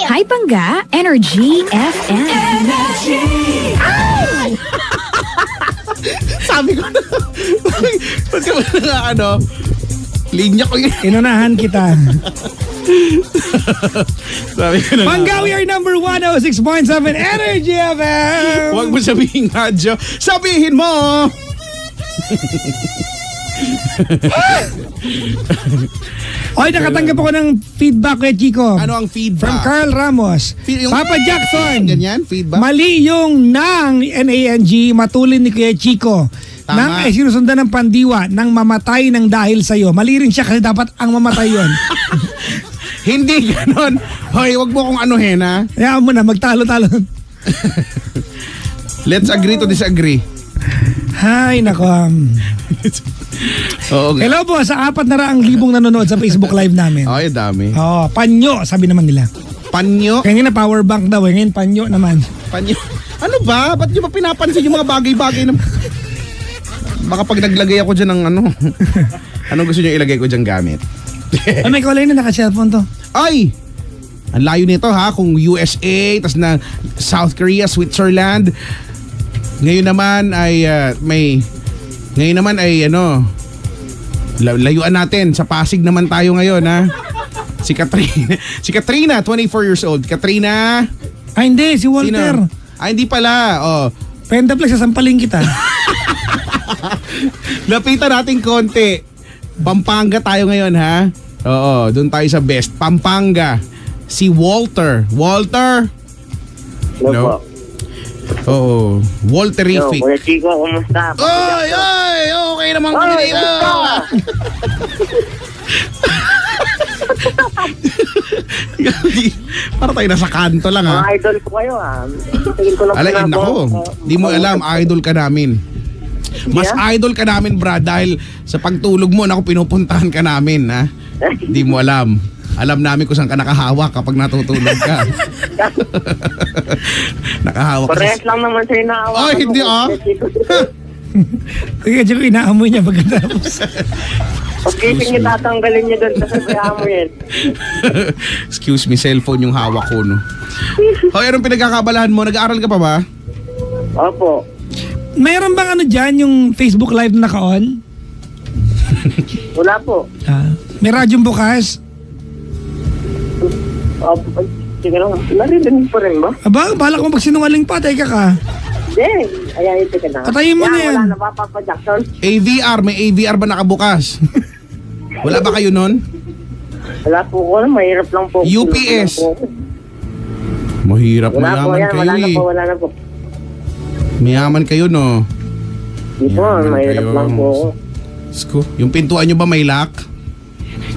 Hypanga Energy FM. Sabi ko na. Ba't ka ba na ano? Linya ko yun. Inunahan kita. Sabi ko na. Pangga, we are number 106.7 Energy FM. Huwag mo sabihin radyo. Sabihin mo! Oy, nakatanggap ako ng feedback kay Chico. Ano ang feedback? From Carl Ramos. Yung- Papa Jackson. Ganyan, feedback? Mali yung nang NANG matulin ni Kuya Chico. Tama. Nang ay sinusundan ng pandiwa nang mamatay ng dahil sa'yo. Mali rin siya kasi dapat ang mamatay yon. Hindi ganon. Hoy, wag mo akong anuhin ha. Hayaan mo na, magtalo-talo. Let's agree to disagree. Hay, nako. Oo nga. Hello po sa 400,000 nanonood sa Facebook Live namin. Ay, dami. Oh, panyo, sabi naman nila. Panyo? Kanina power bank daw, ngayon panyo naman. Panyo? Ano ba? Ba't nyo ba pinapansin yung mga bagay-bagay na... Baka pag naglagay ako dyan ng ano... Anong gusto nyo ilagay ko dyan gamit? Ay, may kulay na naka-cellphone to. Ay! Ang layo nito ha, kung USA, tas na South Korea, Switzerland. Ngayon naman ay Ngayon naman ay ano, layuan natin. Sa Pasig naman tayo ngayon ha. Si Katrina, 24 years old. Katrina. Ay, hindi, si Walter. Sino? Ay, hindi pala. Oh. Pendaplex, sasampaling kita. Lapitan natin konti. Pampanga tayo ngayon ha. Oo, doon tayo sa best. Pampanga. Si Walter. Walter. Hello po. Oo. Yo, Walterific. Kuya Chico, kumusta? Oy, oy, okay naman kami Oy, dito. kumusta? Para tayo nasa kanto lang Mga ha. idol ko kayo Tingin ko lang Alain nako. Di mo alam, idol ka namin. Mas idol ka namin, Brad, dahil sa pagtulog mo, naku, pinupuntahan ka namin, ha? Di mo alam. Alam namin kung saan ka nakahawak kapag natutulog ka. Nakahawak ka Parehas lang naman sa inaawa. Ay, hindi Sige, Chico, inaamoy niya pagkatapos. Pag-ising niya tatanggalin niya doon sa sabihan mo yan. Excuse me, cellphone yung hawak ko, no? Hoy, anong pinagkakabalahan mo? Nag-aaral ka pa ba? Opo. Mayroon bang ano dyan, yung Facebook Live na naka-on? Wala po. May radyong bukas? Opo. Ay, sige lang. Narinig pa rin ba? Aba, balak mo magsinungaling pa, teka ka. Hindi. Ayan, ito ka na. Patayin mo na yan. Wala na ba, Papa Jackson? AVR, may AVR ba nakabukas? Wala ba kayo nun? Wala po ko. Mahirap lang po. UPS. Mahirap, Wala po mayaman yan. kayo Wala na eh. po. Wala na po. Mayaman kayo, no? Dito, Yaman mahirap kayo. lang po. Sko, yung pintuan nyo ba may lock?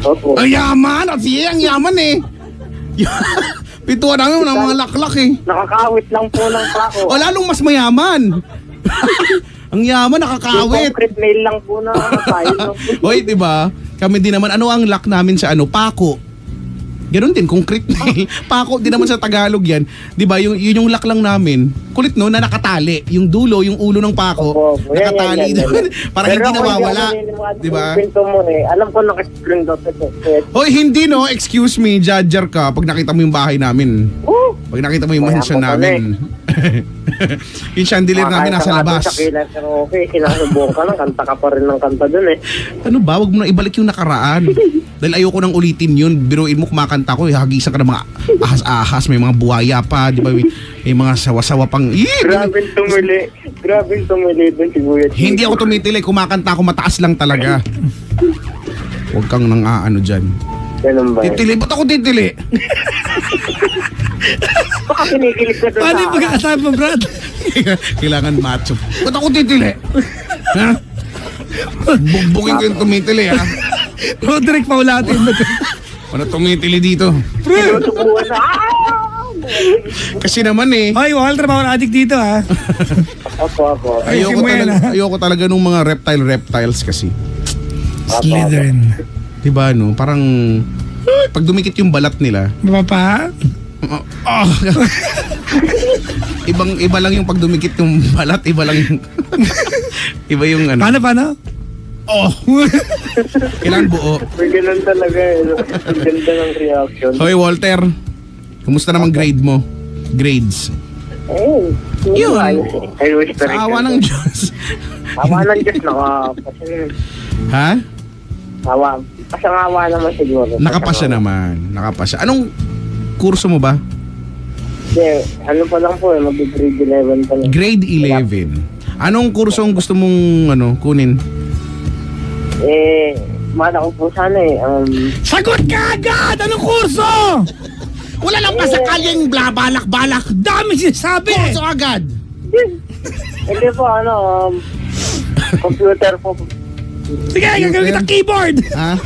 Opo. Ay, yaman! At siya, ang yaman eh! Pintuan namin ng mga laklak eh. Nakakawit lang po ng pako. O lalong mas mayaman. Ang yaman, Yung nakakawit. concrete nail lang po na tayo. No? Hoy, di ba? Kami din naman, ano ang lock namin sa ano? Pako. Ganon din, concrete nail. Pako, di naman sa Tagalog yan. Di ba, yun yung lock lang namin. Kulit no, na nakatali. Yung dulo, yung ulo ng pako, Opo, yan, nakatali yan, doon. Para Pero hindi ako nawawala. ako Di ba? Pinto mo eh. Alam ko naka-spring dot ito. Hoy, hindi no, excuse me, judger ka pag nakita mo yung bahay namin. Pag nakita mo yung Kaya mansion po pala namin. Yung chandelier namin nasa labas. Sa kilan, pero okay, kinasubukan ka lang, kanta ka pa rin ng kanta dun eh. Ano ba? Wag mo na ibalik yung nakaraan. Dahil ayoko nang ulitin yun. Biruin mo kumakanta ko, hagisan ka ng mga ahas-ahas, may mga buhaya pa, di ba? May mga sawa-sawa pang... Grabing tumili. Grabing tumili dun si Kuya Chico. Hindi ako tumitili, kumakanta ako, mataas lang talaga. Huwag kang nang aano dyan. Ganun ba? Titili, ba't ako titili? Baka kinikilig ka dun Paano yung pagkakasabi mo, Brad? Kailangan macho. Ba't ako titili? Ha? Bugbugin ko yung tumitili, ha? Roderick Paulatin. Ano tumitili dito? Sinusubuan na. Kasi naman eh. Hoy, Walter, bawal addict dito, ha? Opo. Ayoko Ayusin mo yan, talaga, ha? ayoko talaga nung mga reptiles kasi. Slytherin. Diba no? Parang pag dumikit yung balat nila. Mapapa? Iba lang yung pag dumikit yung balat, iba lang yung iba yung ano. Paano? Oh. Kailangan buo. May ganun talaga eh. Ang ganda ng reaction. Hoy Walter, Kumusta naman grade mo? Grades. Eh, Yun. ayos eh. I wish Sa awa ng Diyos. Awa ng Diyos, kasi Ha? awa. Pasang-awa naman siguro. Nakapasya naman. Nakapasya. Anong kurso mo ba? Hindi, ano pa lang po eh, mag-grade 11 pa lang. Grade 11. Anong kurso ang gusto mong kunin? Eh, mala ko po sana eh. Sagot ka agad! Anong kurso? Wala lang pasakaling balak-balak. Dami sinasabi! Kurso agad. Hindi po, computer po. Sige, gagawin kita keyboard! Ha?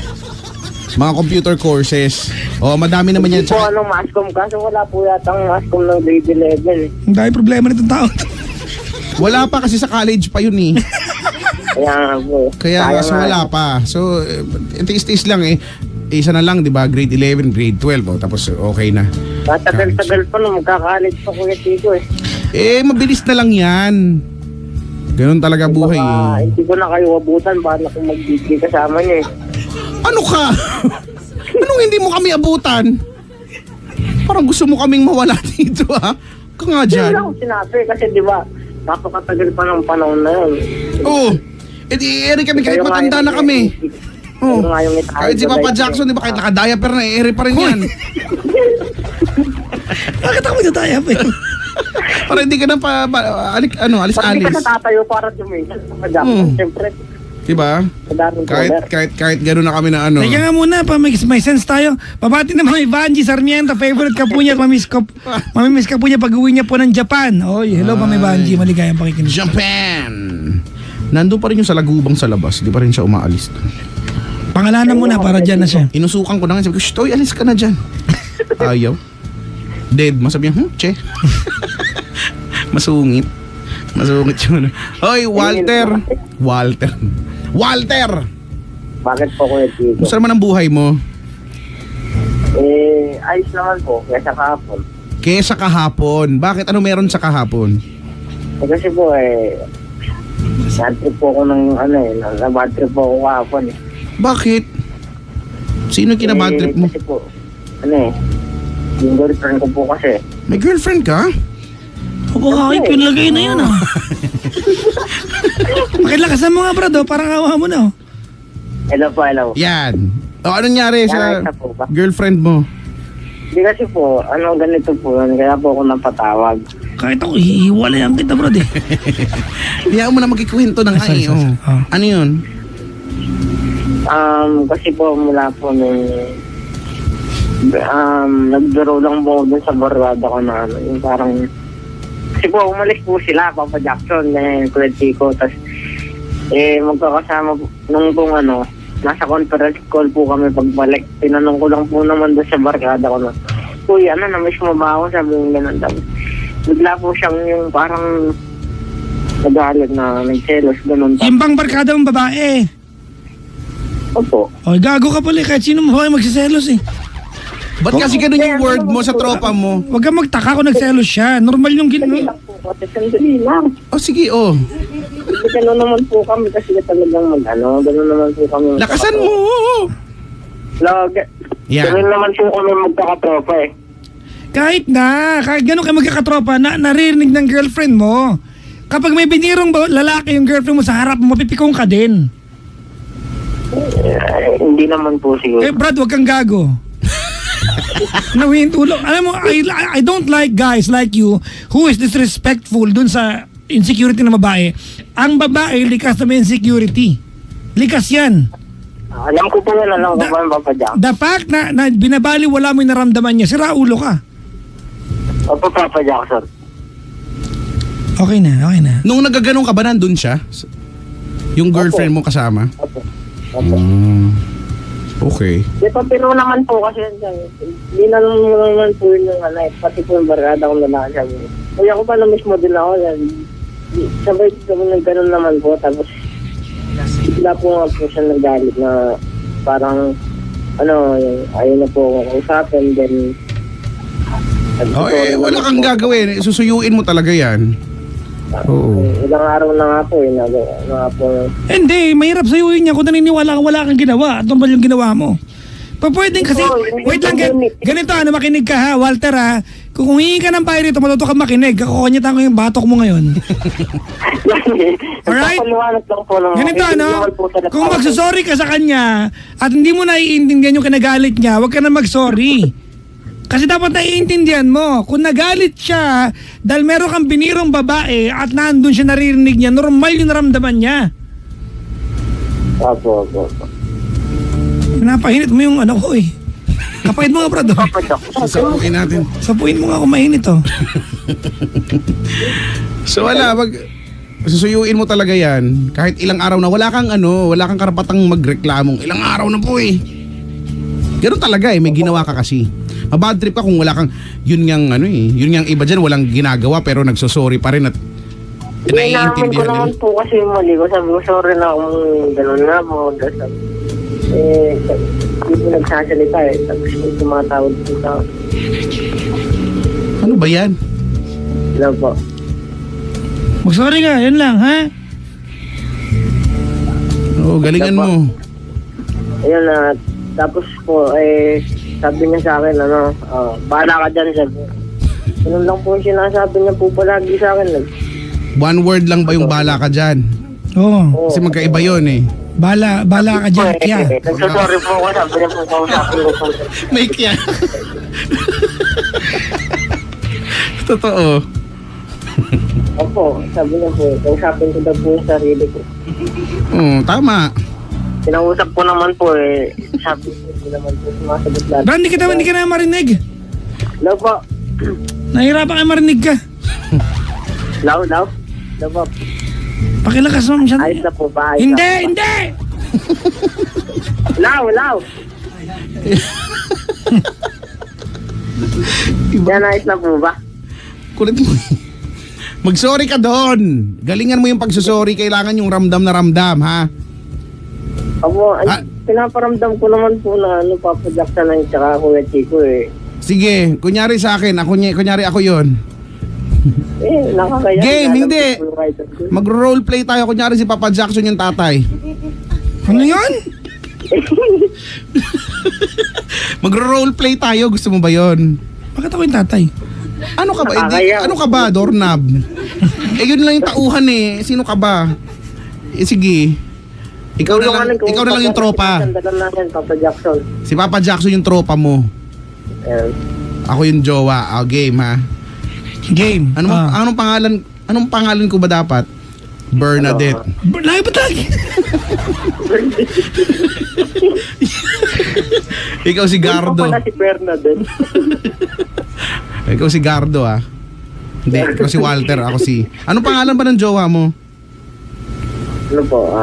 Mga computer courses. Oh, madami naman yan. Hindi po, mascom. Kaso wala po yata ang mascom ng grade 11 eh. Ang dami problema nitong tao. Wala pa kasi sa college pa yun eh. Kaya nga po. Kaya Sayang so nga. wala pa. So, tiis-tiis lang eh. Isa na lang, di ba? Grade 11, grade 12. Oh, tapos okay na. Matagal-tagal pa nung magka-college pa Kuya Chico eh. Eh, mabilis na lang yan. Ganun talaga buhay Baka eh. hindi ko na kayo abutan. Baka kung mag-DJ kasama niyo eh. Ano ka? Anong hindi mo kami abutan? Parang gusto mo kaming mawala dito ha? Ka nga Hindi dyan. lang ako sinabi kasi di ba, napakatagal pa ng panahon na yun. Oo. Eh di, eri kami kahit Kayo nga matanda yung- na kami. Kayo Oo. nga yung itahay Kahit si ko, Papa like, Jackson, di ba? Kahit naka-diaper na, eri pa rin yan. Bakit ako nagtatayap eh? Para hindi ka na Bakit hindi ka alis-alis. natatayo para dumihan? Papa Jackson, siyempre, Diba? sa daming cover. Kahit gano'n na kami na Teka nga muna, may sense tayo. Pabati naman kay Vanji Sarmiento, favorite ka po niya, mamimiss ka po niya pag-uwi niya po ng Japan. Oy, hello Mami Vanji, maligayang pakikinig. Japan! Nandun pa rin yung sa lagubang sa labas. Di pa rin siya umaalis doon. Pangalanan mo na para dyan na siya. Inusukan ko na nga. Sabi ko, "Shh, Toy, alis ka na dyan." Ayaw. Dead. Masabi niya, che. Masungit. Masungit yun. Hoy, Walter. Walter! Bakit po Kuya Chico? Gusto naman ang buhay mo? Eh, ayos naman po, kaya sa kahapon. Kesa kahapon. Bakit? Ano meron sa kahapon? Eh, kasi po bad trip po ako ng bad trip po ako kahapon eh. Bakit? Sino kinabad trip mo? Kasi po, yung girlfriend ko po kasi. May girlfriend ka? Bakit yung lagay na yun ah? Pakilakasan mo nga brad, parang awa mo na. Hello. Yan. O, anong nangyari sa Yan, isa po ba? girlfriend mo? Hindi kasi po, ganito po yun, kaya po ako napatawag. Kahit ako, hihiwalayan kita brad eh. Hayaan mo na magkikwento ng Sorry. Ano yun? Kasi po mula po nung nagbiro lang po dun sa barrada ko na yung parang kasi po umalis po sila Papa Jackson Kuya Chico tas magkakasama po, nung pong nasa conference call po kami pagbalik tinanong ko lang po naman dun sa barrada ko na kuya na-miss mo ba ako sabi yung ganun daw bigla po siyang yung parang nagalit na nagselos ganun Yung bang barkada mong babae. opo. O, gago ka pala, kahit sino mo kayo magsiselos eh. Ba't kasi ganun yung word mo sa tropa mo? Huwag kang magtaka kung nagselos siya. Normal yung Sandali ginawa. lang po kasi sandali lang. O sige, Gano'n naman po kami kasi talagang gano'n naman po kami. Lakasan mo! Yan. Gano'n naman po kami magkakatropa eh. Kahit gano'n kayo magkakatropa, naririnig ng girlfriend mo. Kapag may binirong lalaki yung girlfriend mo sa harap mo, mapipikong ka din. Hindi naman po siguro. Eh, Brad, wag kang gago. Nawin tulog. Alam mo, I don't like guys like you who is disrespectful dun sa insecurity ng babae. Ang babae, likas na may insecurity. Likas yan. Alam ko po yan, alam ko po yung Papa Jack. The fact na binabali wala mo yung naramdaman niya, sira ulo ka. Opo, Papa Jackson. Okay na. Nung nagaganong ka ba nandun siya? Yung girlfriend mo kasama? Opo. Okay. Di pa, pero naman po kasi hindi na naman po yun yung pati po yung barada kong lalaki sabi. Kaya ko pa na mismo din ako yan. Sabay kami nagkaroon naman po tapos bigla po nga po siya nagalit na parang ayaw na po akong usapin then Wala kang gagawin. Susuyuin mo talaga yan. Oo. Ilang araw na nga po Hindi, mahirap sa'yo yun niya kung naniniwala ka wala kang ginawa at normal yung ginawa mo. Pwedeng kasi, wait lang, ganito, makinig ka ha, Walter ha. Kung humingi ka ng payo rito, matuto ka makinig. Kakukunyitan ko yung batok mo ngayon. Alright? Nagpapaliwanag lang po ng... Ganito, hindi naman po talaga- Kung magsasorry ka sa kanya at hindi mo naiintindihan yung kinagalit niya, huwag ka na magsorry. Kasi dapat naiintindihan mo. Kung nagalit siya dahil meron kang binirong babae at nandun siya naririnig niya, normal yung naramdaman niya. Opo. Pinapahinit mo yung ano ko eh. Kapait mo nga, Brad. Sasabukin natin. Sapuin mo nga kung mainit oh. So wala, susuyuin mo talaga yan. Kahit ilang araw na, wala kang karapatang magreklamong. Ilang araw na po eh. Ganun talaga eh, may ginawa ka kasi. Mabad trip ka kung wala kang, yun ngang iba dyan, walang ginagawa pero nagsosorry pa rin at Inamin ko naiintindihan naman nila. po kasi yung mali ko. Sabi ko, sorry na kung gano'n na po. Hindi po nagsasalita eh. Tapos may tumatawag po sa... Ano ba yan? Wala po. Mag-sorry ka, yun lang ha. Oo, galingan mo. Ayun na. Tapos po, sabi niya sa akin, bahala ka dyan, sabi. Ganun lang po yung sinasabi niya po palagi sa akin. One word lang ba yung bala ka dyan? Oo. Kasi magkaiba yun eh. Bala ka dyan, kya. Nagsasorry po ako, sabi niya po kausapin ko po. May kya. Totoo. Opo, sabi niya po, kausapin ko daw po yung sarili ko. Tama. Pinausap ko naman po sabi ko, hindi naman po sumasagot lahat. Brad, hindi ka na marinig. Hello po. Nahirapan ka marinig ka. Hello po. Pakilakas mo siya. Ayos na po ba? Ayos Hindi, na po hindi! ba? Hello. Yan, ayos na po ba? Kulit mo. Mag-sorry ka doon. Galingan mo yung pagsusorry. Kailangan yung ramdam na ramdam, ha? Opo, pinaparamdam ko naman po na Papa Jackson ang tsaka Kuya Chico eh. Sige, kunyari sa akin. Kunyari ako yon. Nakakaya. Game, hindi. Mag-roleplay tayo. Kunyari si Papa Jackson yung tatay. Ano yun? Mag-roleplay tayo. Gusto mo ba yon? Bakit ako yung tatay? Ano ka ba? Nakakaya. Ano ka ba, doorknob? Yun lang yung tauhan eh. Sino ka ba? Sige. Ikaw na lang yung tropa. Sandalan natin, Papa Jackson. Si Papa Jackson yung tropa mo. Ayan. Ako yung jowa. Game ha. Game. Anong pangalan ko ba dapat? Bernadette. Layo ba talaga? Ikaw si Gardo. Ano pa pala si Bernadette? Ikaw si Gardo ah. Hindi, ikaw si Walter. Ako si... Anong pangalan ba ng jowa mo? Ano po?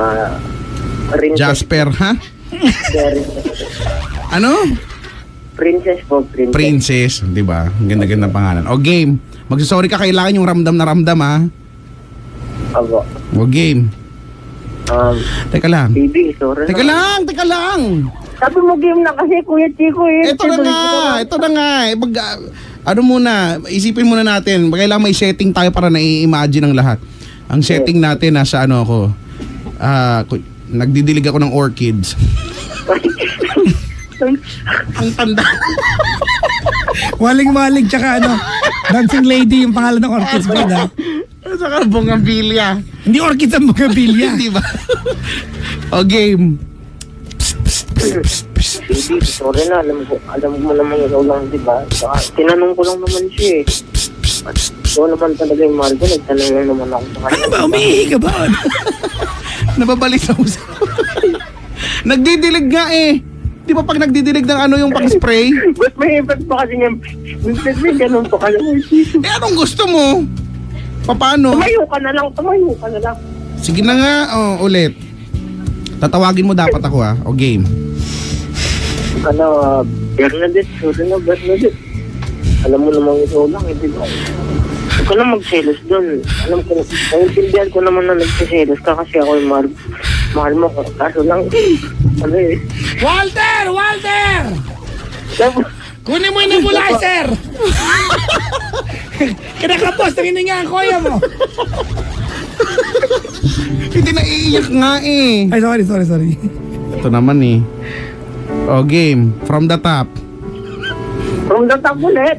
Princess. Jasper, ha? Ano? Princess po, princess. Princess, di ba? Ang ganda-ganda pangalan. Game. Magsasorry ka, kailangan yung ramdam na ramdam, ha? Abo. Game. Teka lang. Baby, sorry Teka lang. Sabi mo game na kasi, Kuya Chico eh. Ito na nga. Ano muna, isipin muna natin. Kailangan may setting tayo para nai-imagine ang lahat. Ang setting natin, nasa ano ako. Nagdidilig ako ng orchids. Ang tanda. Waling-waling tsaka Dancing Lady yung pangalan ng orchids mo na. Saka bongabilia. Hindi orchids ang bongabilia. Hindi ba? Game. Baby, sorry na. Alam mo naman ikaw lang, di ba? Tinanong ko lang naman siya eh. Ikaw naman talaga yung mahal ko. Nagtanong lang naman ako sa kanya. Ano ba? Umihi ka ba? Nababalik sa usa. Nagdidilig nga eh. Di ba pag nagdidilig ng yung pang-spray? Ba't may effect pa kasi niya? May ganun pa kasi. Anong gusto mo? Paano? Tumayo ka na lang. Sige na nga, ulit. Tatawagin mo dapat ako ha. Game. Bernadette, sorry na Bernadette. Alam mo namang ikaw lang, di ba? Huwag ka na magselos doon. Alam ko, naiintindihan ko naman na nagsiselos ka kasi ako yung mahal mo. Kaso lang, Walter! Kunin mo yung nebulizer! Kinakapos, nangininga ang kuya mo. Hindi naiiyak nga eh. Ay, sorry. Ito naman eh. O, game. From the top. From the top ulit.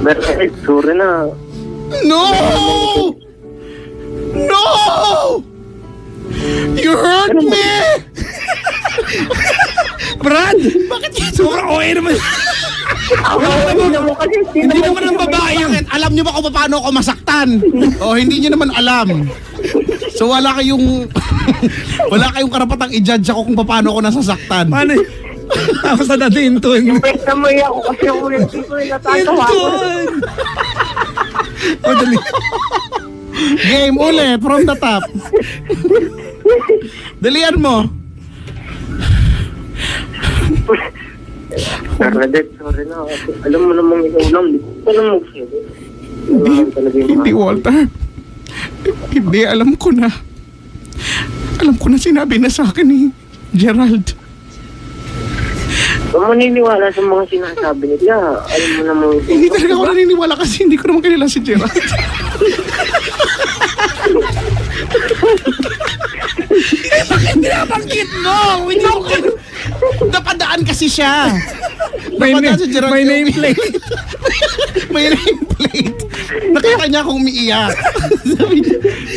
Bernadette, sorry na. No! No! You hurt me! Brad! Bakit yan? Sobrang OA naman. Hindi naman ang babae yun. Alam niyo ba kung paano ako masaktan? O, hindi niyo naman alam. So, wala kayong karapatang i-judge ako kung paano ako nasasaktan. Paano? Tapos na natin ito. Imbes na mo ako kasi yung ulit ko yung natatawa ko. O, dali. Game ulit, from the top. Dalian mo. Bernadette, sorry na. Alam mo namang ikaw lang. Di ko alam mo siya. Hindi, Walter. Hindi, alam ko na. Alam ko na sinabi na sa akin ni Gerald. Kung maniniwala sa mga sinasabi nila, alam mo namang ikaw. Hindi talaga ako naniniwala kasi hindi ko naman kilala si Gerald. Bakit binabangkit mo? Hindi mo Napadaan kasi siya. May Napadaan si Gerald. nameplate. May nameplate. Nakita niya akong umiiyak.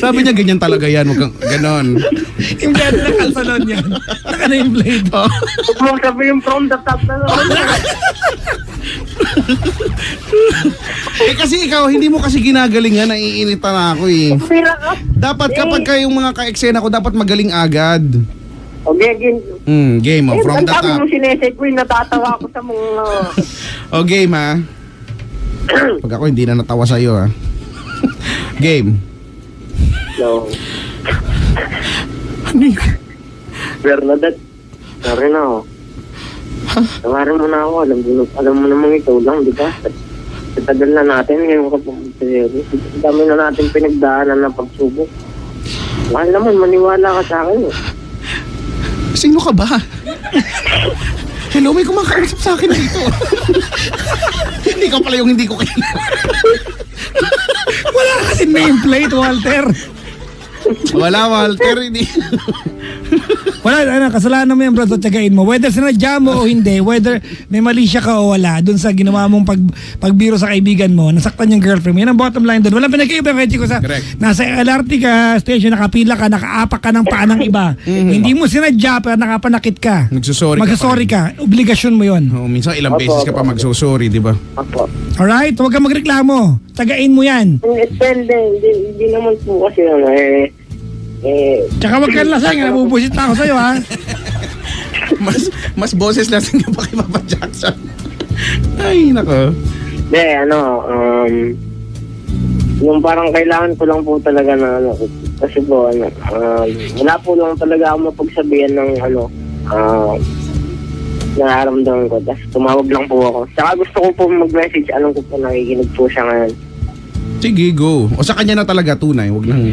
sabi niya, ganyan talaga yan. Huwag kang ganon. Yung dad na kalsalon yan. Naka-nameplate. Oh. Huwag mong sabihin from the top na naman. Eh kasi ikaw, hindi mo kasi ginagalingan. Naiinitan na ako eh. Pira ka. Dapat kapag kayong mga ka-eksena ko, dapat magaling agad. Okay, game. Game oh, from the Ang dami top. mo sinesek ko, natatawa ko sa mga... O game ha. Pag ako hindi na natawa sa'yo ha. Game. No. Ano yun? Bernadette, sorry na ako. Tawarin mo na ako. Alam mo namang ikaw lang, di ba? Sa tagal na natin, ngayon ka pumunta dito. Dami na natin pinagdaanan ng pagsubok. Mahal naman, maniwala ka sa akin. Sino ka ba? Hello, may kumakausap sa akin dito. Hindi ka pala yung hindi ko kailangan. Wala kasi nameplate, Walter. Wala, Walter. Hindi. Wala, kasalanan mo yan, bro. Tsagain mo. Whether sinadya mo o hindi, whether may mali siya ka o wala, dun sa ginawa mong pagbiro sa kaibigan mo, nasaktan yung girlfriend mo. Yan ang bottom line dun. Walang pinag-iiba kay Chico sa Correct. nasa LRT ka, station, nakapila ka, nakaapak ka ng paa ng iba. Hindi mo sinadya, pero nakapanakit ka. Magsusorry ka pa rin. Obligasyon mo yun. Oh, minsan ilang beses ka pa magsusorry, di ba? Apo. Alright? Huwag kang magreklamo. Tsagain mo yan. Hindi naman po kasi Tsaka wag kang lasang, nabubusit na ako sa'yo, ha? mas boses natin ka pa kay Papa Jackson. Ay, nako. Hindi, yung parang kailangan ko lang po talaga na kasi po, wala po lang talaga ako mapagsabihan ng nararamdaman ko. Tapos tumawag lang po ako. Saka gusto ko po mag-message, alam ko po nakikinig po siya ngayon. Sige, go. O sa kanya na talaga tunay. Huwag nang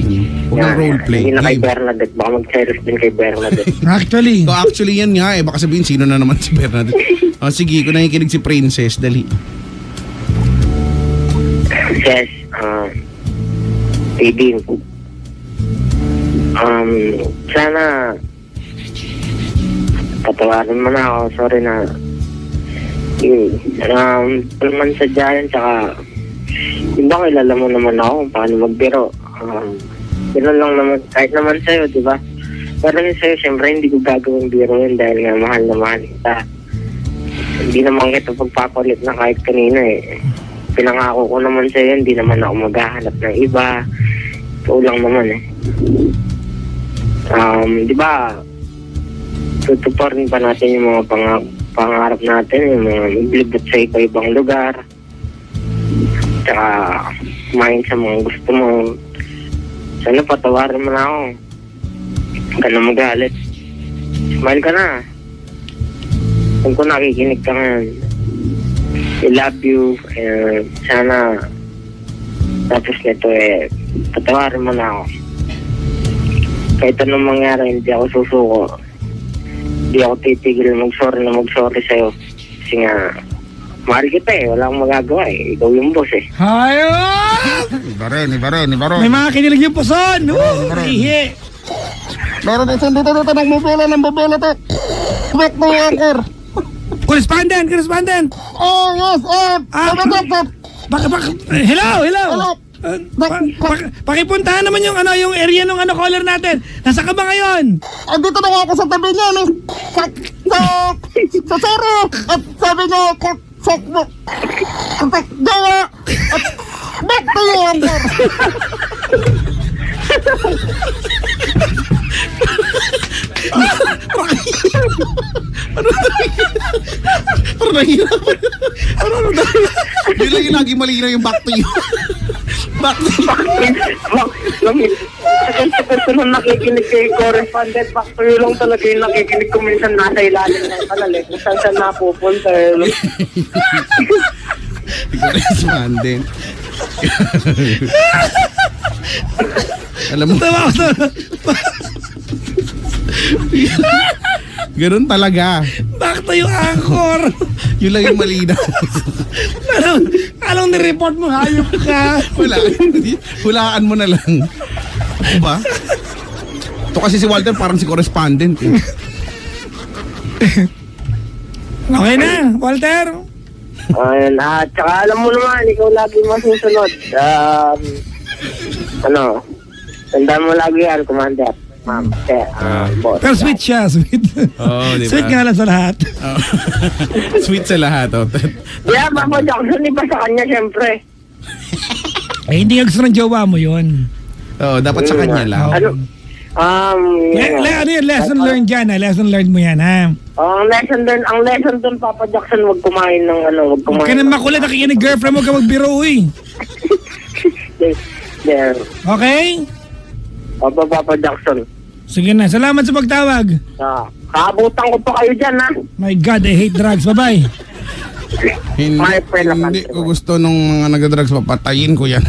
roleplay. Hindi na kay Game. Bernadette. Baka mag-serious din kay Bernadette. Actually. So actually yan nga eh. Baka sabihin sino na naman si Bernadette. O sige, kung nakikinig si Princess, dali. Yes, Tidin. Sana patawarin mo na ako. Sorry na. Naman sadya yan, tsaka yung ba kilala mo naman ako kung paano magbiro. Gano'n lang naman, kahit naman sa'yo, di ba? Pero yun sa'yo, syempre hindi ko gagawin biro yun dahil nga mahal na mahal kita. Hindi naman kita pagpapalit na kahit kanina eh. Pinangako ko naman sa'yo, hindi naman ako maghahanap ng iba. Ikaw lang naman eh. Di ba, tutuparin pa natin yung mga pangarap natin, yung mga maglibot sa iba-ibang lugar. Tsaka kumain sa mga gusto mo. Sana patawarin mo na ako. Huwag ka na magalit. Smile ka na. Kung nakikinig ka ngayon. I love you. Sana tapos nito patawarin mo na ako. Kahit anong mangyari, hindi ako susuko. Hindi ako titigil mag-sorry sa'yo. Kasi nga, mahal kita eh. Wala akong magagawa eh. Ikaw yung boss eh. Hayop! Iba rin. May mga kinilig yung puson. Ihi. Meron isang dito ng mobile to. Back to anchor. Correspondent! Oh, yes, Hello! Hello. Pakipuntahan naman yung yung area ng caller natin. Nasa ka ba ngayon? Andito na nga ako sa tabi niya, sa Sero. At sabi niya, gawa. At back to you, anchor. Parang nahihirapan. Yun lang yung lagi malinaw yung back to you. Back to you. Sa nung nakikinig kay correspondent, back to you lang talaga yung nakikinig ko minsan nasa ilalim ng kanal eh. Kung saan saan napupunta eh. Correspondent. Alam mo, Tawa ko. ganun talaga. Back to yung anchor. Yun lang yung malinaw. Anong nireport mo? Hayop ka. Wala. Hulaan mo na lang. Ako ba? Ito kasi si Walter parang si correspondent eh. Okay na, Walter. Ayun, tsaka alam mo naman, ikaw lagi masusunod. Tandaan mo lagi yan, Commander. Ma'am, boss. Pero sweet siya, sweet. Oo, di ba? Sweet nga lang sa lahat. Oh. Sweet sa lahat. Oh. Yeah, Papa Jackson, iba sa kanya, syempre. Hindi nga gusto ng jowa mo yun. Oo, dapat sa kanya lang. Ano? Ano yun, lesson learned dyan ha? Lesson learned mo yan ha? Ang lesson doon, Papa Jackson, wag kumain ng wag kumain. Huwag ka na makulit, nakikinig girlfriend mo ka magbiro eh. There. Okay? Papa Jackson. Sige na, salamat sa pagtawag. Kaabutan ko pa kayo dyan, ha? My God, I hate drugs. Bye-bye. Hindi, My friend naman. hindi ko gusto nung mga nagdadrugs, papatayin ko yan.